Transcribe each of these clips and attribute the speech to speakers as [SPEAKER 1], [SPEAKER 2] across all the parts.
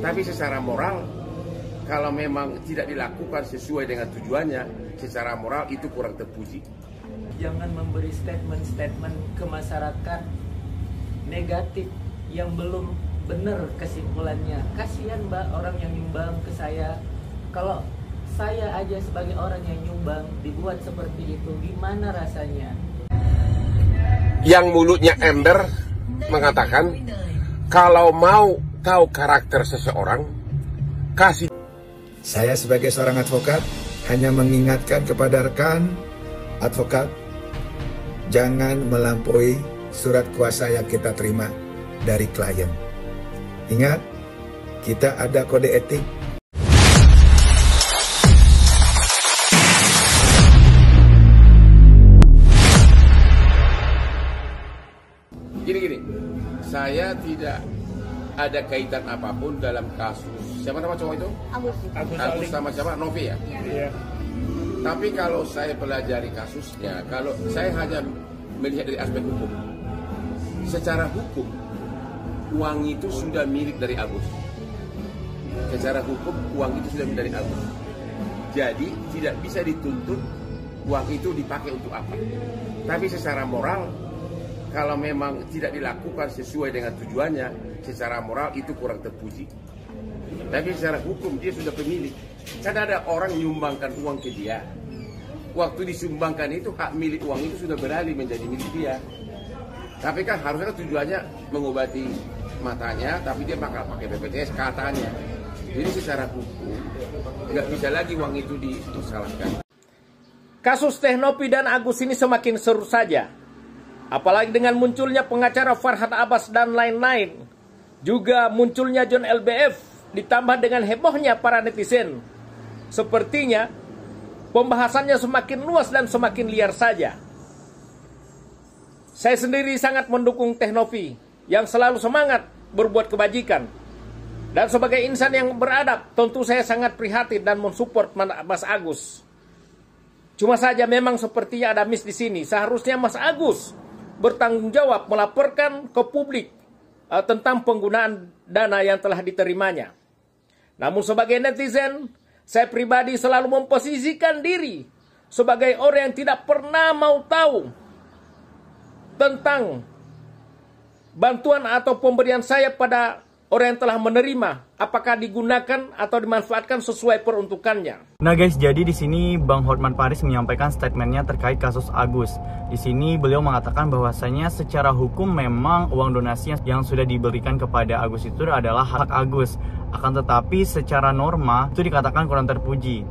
[SPEAKER 1] Tapi secara moral, kalau memang tidak dilakukan sesuai dengan tujuannya, secara moral itu kurang terpuji.
[SPEAKER 2] Jangan memberi statement-statement ke masyarakat negatif yang belum benar kesimpulannya. Kasihan Mbak orang yang nyumbang ke saya. Kalau saya aja sebagai orang yang nyumbang dibuat seperti itu, gimana rasanya?
[SPEAKER 1] Yang mulutnya ember mengatakan, kalau mau tahu karakter seseorang, kasih.
[SPEAKER 3] Saya sebagai seorang advokat hanya mengingatkan kepada rekan advokat, jangan melampaui surat kuasa yang kita terima dari klien. Ingat, kita ada kode etik.
[SPEAKER 1] Gini, saya tidak ada kaitan apapun dalam kasus. Siapa nama cowok itu? Agus sama siapa? Novi ya? Iya. Tapi kalau saya pelajari kasusnya, kalau saya hanya melihat dari aspek hukum. Secara hukum, uang itu sudah milik dari Agus. Secara hukum, uang itu sudah milik dari Agus. Jadi tidak bisa dituntut uang itu dipakai untuk apa. Tapi secara moral, kalau memang tidak dilakukan sesuai dengan tujuannya, secara moral itu kurang terpuji. Tapi secara hukum dia sudah pemilik. Kan ada orang menyumbangkan uang ke dia. Waktu disumbangkan itu hak milik uang itu sudah beralih menjadi milik dia. Tapi kan harusnya tujuannya mengobati matanya, tapi dia bakal pakai BPJS katanya. Jadi secara hukum nggak bisa lagi uang itu disalahkan.
[SPEAKER 4] Kasus Teh Nopi dan Agus ini semakin seru saja. Apalagi dengan munculnya pengacara Farhad Abbas dan lain-lain. Juga munculnya John LBF ditambah dengan hebohnya para netizen. Sepertinya pembahasannya semakin luas dan semakin liar saja. Saya sendiri sangat mendukung Teh Nopi yang selalu semangat berbuat kebajikan. Dan sebagai insan yang beradab, tentu saya sangat prihatin dan mensupport Mas Agus. Cuma saja memang sepertinya ada miss di sini. Seharusnya Mas Agus bertanggung jawab melaporkan ke publik tentang penggunaan dana yang telah diterimanya. Namun sebagai netizen, saya pribadi selalu memposisikan diri sebagai orang yang tidak pernah mau tahu tentang bantuan atau pemberian saya pada orang yang telah menerima, apakah digunakan atau dimanfaatkan sesuai peruntukannya.
[SPEAKER 5] Nah guys, jadi di sini Bang Hotman Paris menyampaikan statementnya terkait kasus Agus. Di sini beliau mengatakan bahwasanya secara hukum memang uang donasi yang sudah diberikan kepada Agus itu adalah hak Agus. Akan tetapi secara norma itu dikatakan kurang terpuji.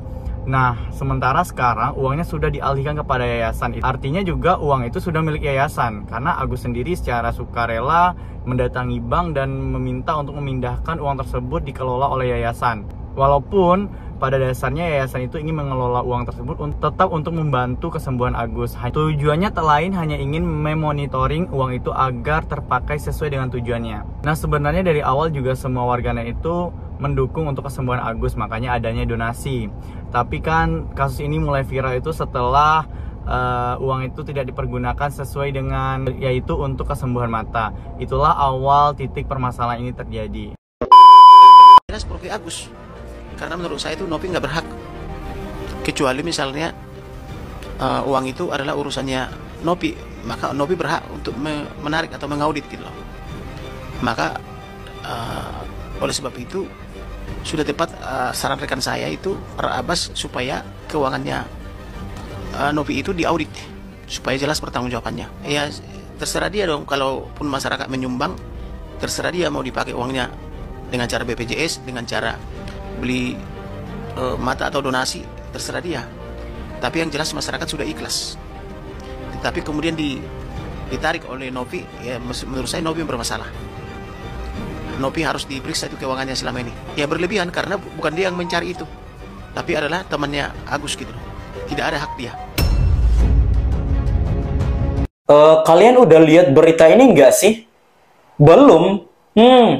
[SPEAKER 5] Nah, sementara sekarang uangnya sudah dialihkan kepada yayasan. Artinya juga uang itu sudah milik yayasan. Karena Agus sendiri secara sukarela mendatangi bank dan meminta untuk memindahkan uang tersebut dikelola oleh yayasan. Walaupun pada dasarnya yayasan itu ingin mengelola uang tersebut tetap untuk membantu kesembuhan Agus. Tujuannya tak lain hanya ingin memonitoring uang itu agar terpakai sesuai dengan tujuannya. Nah, sebenarnya dari awal juga semua warganet itu mendukung untuk kesembuhan Agus, makanya adanya donasi. Tapi kan kasus ini mulai viral itu setelah uang itu tidak dipergunakan sesuai dengan, yaitu untuk kesembuhan mata. Itulah awal titik permasalahan ini terjadi.
[SPEAKER 6] Jelas Prof. Agus, karena menurut saya itu Nopi nggak berhak, kecuali misalnya uang itu adalah urusannya Nopi, maka Nopi berhak untuk menarik atau mengaudit gitu loh. Maka oleh sebab itu sudah tepat saran rekan saya itu Farhad Abbas supaya keuangannya Nopi itu diaudit supaya jelas pertanggungjawabannya. Ya terserah dia dong, kalaupun masyarakat menyumbang terserah dia mau dipakai uangnya dengan cara BPJS, dengan cara beli mata atau donasi, terserah dia. Tapi yang jelas masyarakat sudah ikhlas. Tetapi kemudian ditarik oleh Nopi, ya menurut saya Nopi bermasalah. Nopi harus diperiksa itu keuangannya selama ini. Ya berlebihan karena bukan dia yang mencari itu, tapi adalah temannya Agus gitu. Tidak ada hak dia.
[SPEAKER 7] Kalian udah lihat berita ini nggak sih? Belum?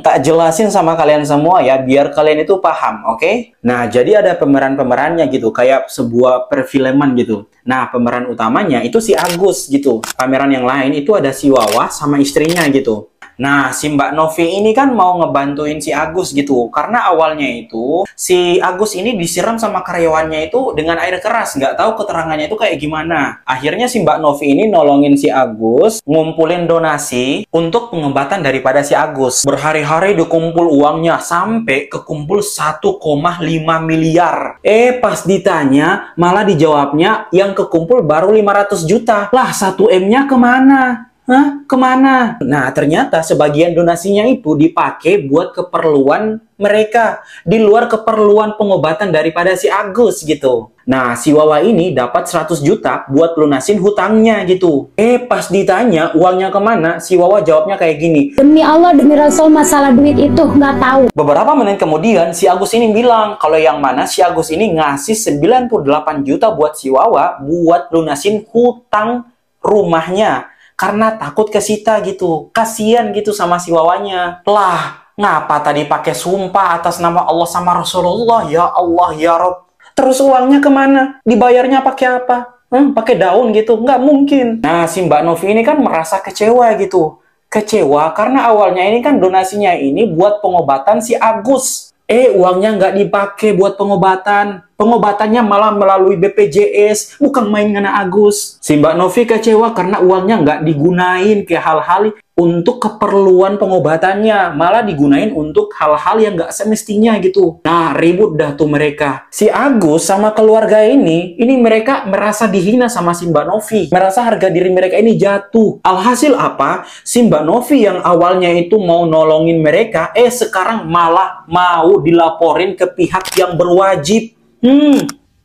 [SPEAKER 7] Tak jelasin sama kalian semua ya, biar kalian itu paham, oke? Nah, jadi ada pemeran-pemerannya gitu, kayak sebuah perfilman gitu. Nah, pemeran utamanya itu si Agus gitu. Pemeran yang lain itu ada si Wawa sama istrinya gitu. Nah, si Mbak Novi ini kan mau ngebantuin si Agus gitu. Karena awalnya itu, si Agus ini disiram sama karyawannya itu dengan air keras. Nggak tahu keterangannya itu kayak gimana. Akhirnya si Mbak Novi ini nolongin si Agus, ngumpulin donasi untuk pengobatan daripada si Agus. Berhari-hari dikumpul uangnya, sampai kekumpul 1,5 miliar. Pas ditanya, malah dijawabnya yang kekumpul baru 500 juta. Lah, 1M-nya kemana? Hah? Kemana? Nah, ternyata sebagian donasinya itu dipakai buat keperluan mereka. Di luar keperluan pengobatan daripada si Agus gitu. Nah, si Wawa ini dapat 100 juta buat lunasin hutangnya gitu. Pas ditanya uangnya kemana, si Wawa jawabnya kayak gini.
[SPEAKER 8] Demi Allah, demi Rasul, masalah duit itu nggak tahu.
[SPEAKER 7] Beberapa menit kemudian, si Agus ini bilang kalau yang mana si Agus ini ngasih 98 juta buat si Wawa buat lunasin hutang rumahnya. Karena takut kesita gitu. Kasian gitu sama si Wawanya. Lah, ngapa tadi pakai sumpah atas nama Allah sama Rasulullah? Ya Allah, ya Rob. Terus uangnya kemana? Dibayarnya pakai apa? Pakai daun gitu? Nggak mungkin. Nah, si Mbak Novi ini kan merasa kecewa gitu. Kecewa karena awalnya ini kan donasinya ini buat pengobatan si Agus. Uangnya nggak dipakai buat pengobatan. Pengobatannya malah melalui BPJS, bukan main ngana Agus. Si Mbak Novi kecewa karena uangnya nggak digunain ke hal-hal untuk keperluan pengobatannya, malah digunain untuk hal-hal yang nggak semestinya gitu. Nah, ribut dah tuh mereka. Si Agus sama keluarga ini mereka merasa dihina sama si Mbak Novi. Merasa harga diri mereka ini jatuh. Alhasil apa? Si Mbak Novi yang awalnya itu mau nolongin mereka, sekarang malah mau dilaporin ke pihak yang berwajib.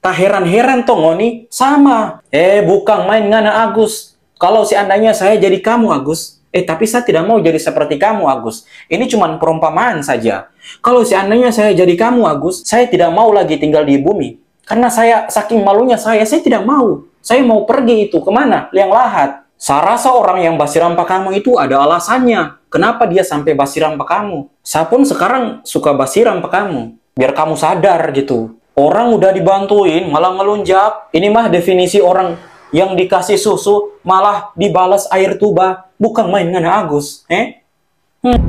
[SPEAKER 7] Tak heran-heran toh ngoni sama. Bukan main ngana Agus. Kalau seandainya saya jadi kamu Agus, tapi saya tidak mau jadi seperti kamu Agus. Ini cuma perumpamaan saja. Kalau seandainya saya jadi kamu Agus, saya tidak mau lagi tinggal di bumi. Karena saya saking malunya saya tidak mau. Saya mau pergi itu kemana? Liang lahat. Saya rasa orang yang basiram pak kamu itu ada alasannya. Kenapa dia sampai basiram pak kamu? Saya pun sekarang suka basiram pak kamu. Biar kamu sadar gitu. Orang udah dibantuin, malah ngelunjak. Ini mah definisi orang yang dikasih susu, malah dibalas air tuba. Bukan main ngana Agus,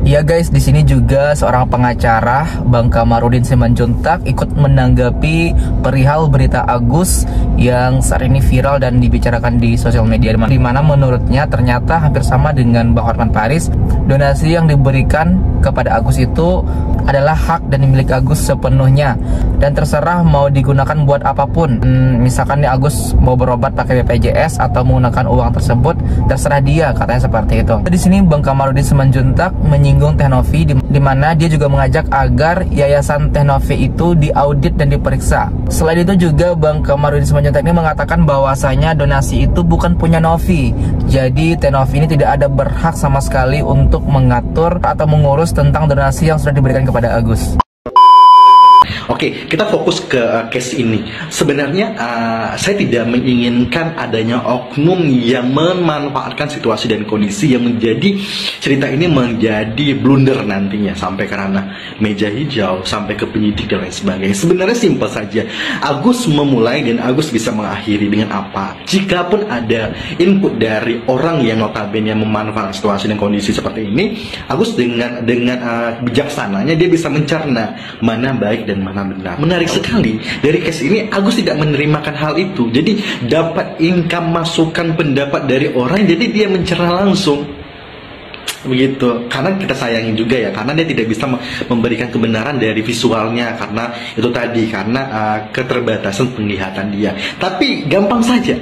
[SPEAKER 9] Ya guys, di sini juga seorang pengacara Bang Kamarudin Simanjuntak ikut menanggapi perihal berita Agus yang saat ini viral dan dibicarakan di sosial media, di mana menurutnya ternyata hampir sama dengan Bang Hotman Paris. Donasi yang diberikan kepada Agus itu adalah hak dan milik Agus sepenuhnya dan terserah mau digunakan buat apapun. Misalkan nih Agus mau berobat pakai BPJS atau menggunakan uang tersebut, terserah dia, katanya seperti itu. Di sini Bang Kamarudin Simanjuntak menyinggung Teh Novi, di mana dia juga mengajak agar yayasan Teh Novi itu diaudit dan diperiksa. Selain itu juga Bang Kamarudin Simanjuntak ini mengatakan bahwasanya donasi itu bukan punya Novi. Jadi Teh Novi ini tidak ada berhak sama sekali untuk mengatur atau mengurus tentang donasi yang sudah diberikan kepada Agus.
[SPEAKER 10] Oke, kita fokus ke case ini. Sebenarnya saya tidak menginginkan adanya oknum yang memanfaatkan situasi dan kondisi yang menjadi cerita ini menjadi blunder nantinya sampai karena meja hijau sampai ke penyidik dan lain sebagainya. Sebenarnya simpel saja. Agus memulai dan Agus bisa mengakhiri dengan apa? Jikapun ada input dari orang yang notabene memanfaatkan situasi dan kondisi seperti ini, Agus dengan bijaksananya dia bisa mencerna mana baik dan mana benar. Menarik sekali, dari case ini Agus tidak menerimakan hal itu. Jadi dapat income masukan pendapat dari orang, jadi dia mencerna langsung. Begitu, karena kita sayangi juga ya, karena dia tidak bisa memberikan kebenaran dari visualnya, karena itu tadi, karena keterbatasan penglihatan dia. Tapi gampang saja,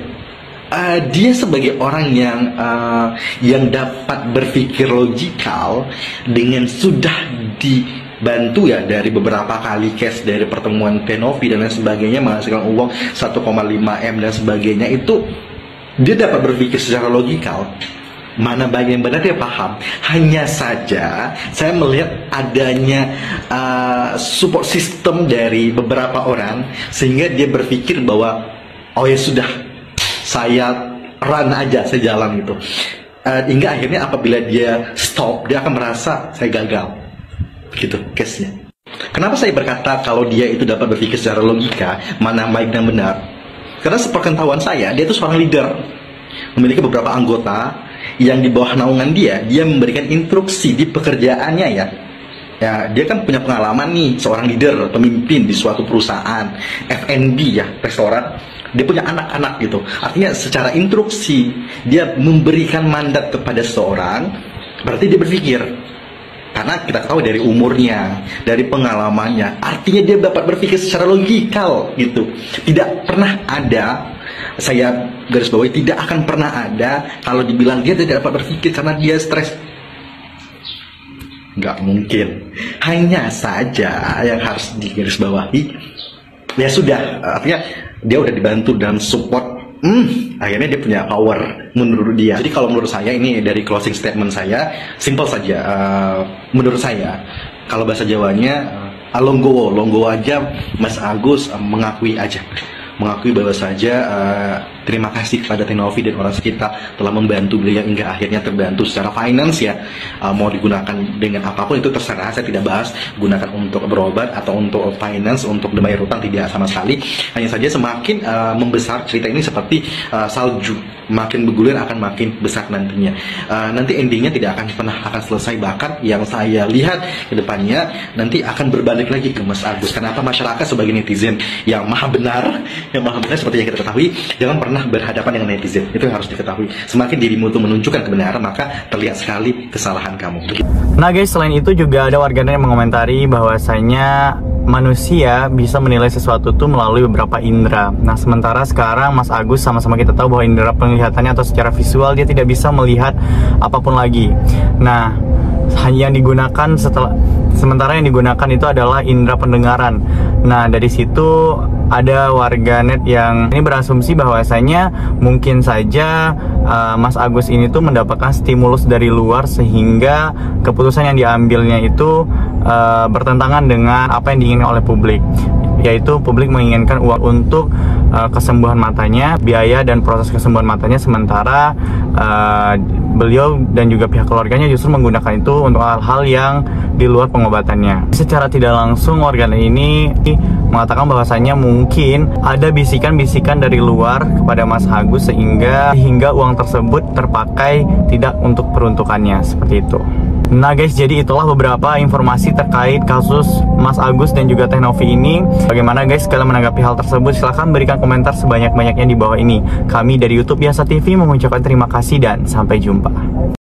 [SPEAKER 10] dia sebagai orang yang dapat berpikir logikal dengan sudah dibantu ya dari beberapa kali case dari pertemuan Teh Novi dan lain sebagainya, menghasilkan uang 1,5 M dan sebagainya, itu dia dapat berpikir secara logikal. Mana bagian benar dia paham. Hanya saja saya melihat adanya support system dari beberapa orang sehingga dia berpikir bahwa oh ya sudah, saya run aja, saya jalan gitu. Hingga akhirnya apabila dia stop, dia akan merasa saya gagal. Begitu case-nya. Kenapa saya berkata kalau dia itu dapat berpikir secara logika mana baik dan benar? Karena sepengetahuan saya, dia itu seorang leader, memiliki beberapa anggota yang di bawah naungan dia memberikan instruksi di pekerjaannya ya. Ya, dia kan punya pengalaman nih, seorang leader, pemimpin di suatu perusahaan F&B ya, restoran. Dia punya anak-anak gitu. Artinya secara instruksi dia memberikan mandat kepada seseorang, berarti dia berpikir. Karena kita tahu dari umurnya, dari pengalamannya, artinya dia dapat berpikir secara logikal gitu. Tidak pernah ada, saya garis bawahi, tidak akan pernah ada kalau dibilang dia tidak dapat berpikir karena dia stres. Nggak mungkin. Hanya saja yang harus digarisbawahi, ya sudah, artinya dia udah dibantu dan support, akhirnya dia punya power menurut dia. Jadi kalau menurut saya, ini dari closing statement saya, simple saja. Menurut saya, kalau bahasa Jawanya, longgowo aja Mas Agus mengakui aja. Mengakui bahwa saja terima kasih kepada Tenovi dan orang sekitar telah membantu beliau hingga akhirnya terbantu secara finance ya. Mau digunakan dengan apapun itu terserah, saya tidak bahas gunakan untuk berobat atau untuk finance, untuk membayar utang, tidak sama sekali. Hanya saja semakin membesar cerita ini seperti salju, makin bergulir akan makin besar nantinya. Nanti endingnya tidak akan pernah akan selesai, bahkan yang saya lihat ke depannya nanti akan berbalik lagi ke Mas Agus. Kenapa masyarakat sebagai netizen yang maha benar seperti yang kita ketahui, jangan pernah berhadapan dengan netizen. Itu yang harus diketahui. Semakin dirimu itu menunjukkan kebenaran, maka terlihat sekali kesalahan kamu.
[SPEAKER 5] Nah guys, selain itu juga ada warganet yang mengomentari bahwasanya manusia bisa menilai sesuatu itu melalui beberapa indera. Nah sementara sekarang Mas Agus sama-sama kita tahu bahwa indera penglihatannya atau secara visual dia tidak bisa melihat apapun lagi. Nah hanya yang digunakan sementara yang digunakan itu adalah indera pendengaran. Nah dari situ ada warganet yang ini berasumsi bahwasanya mungkin saja Mas Agus ini tuh mendapatkan stimulus dari luar sehingga keputusan yang diambilnya itu bertentangan dengan apa yang diinginkan oleh publik, yaitu publik menginginkan uang untuk kesembuhan matanya, biaya dan proses kesembuhan matanya, sementara beliau dan juga pihak keluarganya justru menggunakan itu untuk hal-hal yang di luar pengobatannya. Secara tidak langsung warganet ini mengatakan bahwasanya mungkin ada bisikan-bisikan dari luar kepada Mas Agus sehingga uang tersebut terpakai tidak untuk peruntukannya, seperti itu. Nah guys, jadi itulah beberapa informasi terkait kasus Mas Agus dan juga Tenovi ini. Bagaimana guys kalian menanggapi hal tersebut? Silahkan berikan komentar sebanyak-banyaknya di bawah ini. Kami dari YouTube Biasa TV mengucapkan terima kasih dan sampai jumpa.